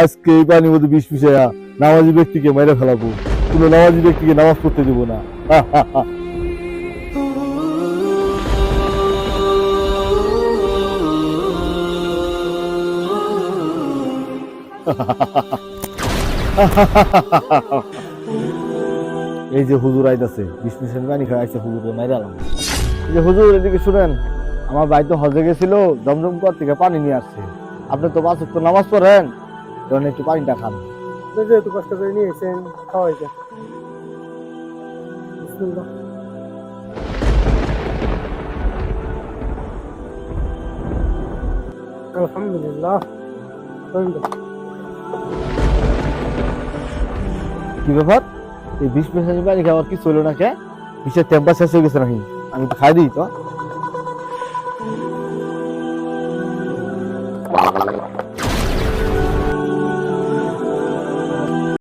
আজকে এই পানির মধ্যে বিষ মিশাইয়া নামাজি ব্যক্তিকে মেরে ফেলাবো, কোনো নামাজি ব্যক্তিকে নামাজ পড়তে দেবো না। এই যে হুজুর আইতাছে, বিষ মিশানো পানি খাই আইসে, হুজুরে মেরে আলাম। এই যে হুজুর, এদিকে শুনেন, আমার ভাই তো হজে গেছিল, জমজম কর থেকে পানি নিয়ে আসছে। আপনি তো 5 ওয়াক্ত নামাজ পড়েন, তখন একটু পানিটা খান। যেহেতু কষ্ট করে নিয়ে এসেছেন, খাওয়াই যায়। বিসমিল্লাহ। আলহামদুলিল্লাহ। কি ব্যাপার, এই বিষ মিশানো পানি খাওয়ার কিছু হলো না? কে বিষের টেম্পার শেষ হয়ে গেছে নাকি? আমি তো খাই দিই তো।